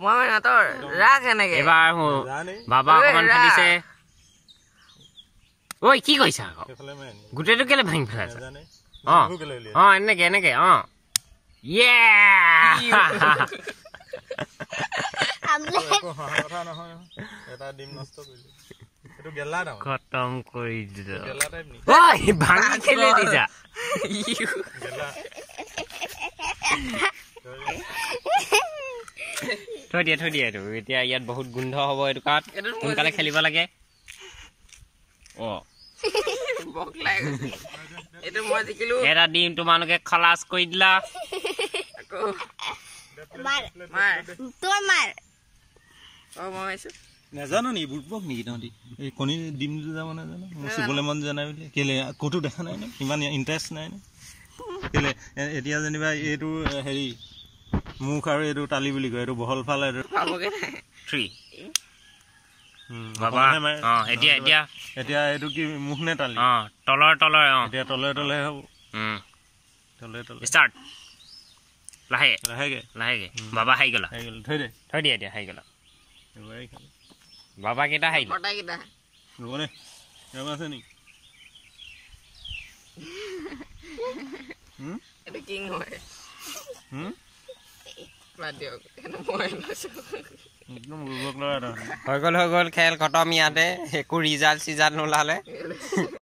মই নাতৰ ৰাখ এনেকে এবাৰ বাবা অকমান খেলিছে ঐ কি কৈছা গোটেইটো কেলে ভাঙি পেলাইছা এনেকে এনেকে খতম কৰি দিলো ভাঙি খেলি দিছা থৈ দিয়া এইটো এতিয়া ইয়াত বহুত গোন্ধ হ'ব এইটো কাত সোনকালে খেলিব লাগে এটা দিম তোমালোকে খলাচ কৰি দিলা নাজানো নি বুটবক নেকি তহঁতি এই কণী ডিম দিলে যাব নাজানো মোৰ চুবলৈ মন জানাই বুলি কেলে ক'তো দেখা নাই নে ইমান ইণ্টাৰেষ্ট নাই নে কেলে এতিয়া যেনিবা এইটো হেৰি মুখ আৰু এইটো তালি বুলি কয় এইটো বহল ফাল এইটো 3 বাবা এতিয়া এইটো কি মুখ নে তালি তলৰ এতিয়া তলে হ'ব তলে ষ্টাৰ্ট লাহেকে বাবা হাই গলা থৈ দিয়া এতিয়া হাই গলা বাবা কেইটা হাই আছে নি হৈ গ'ল খেল খতম ইয়াতে একো ৰিজাল্ট চিজাল্ট নোলালে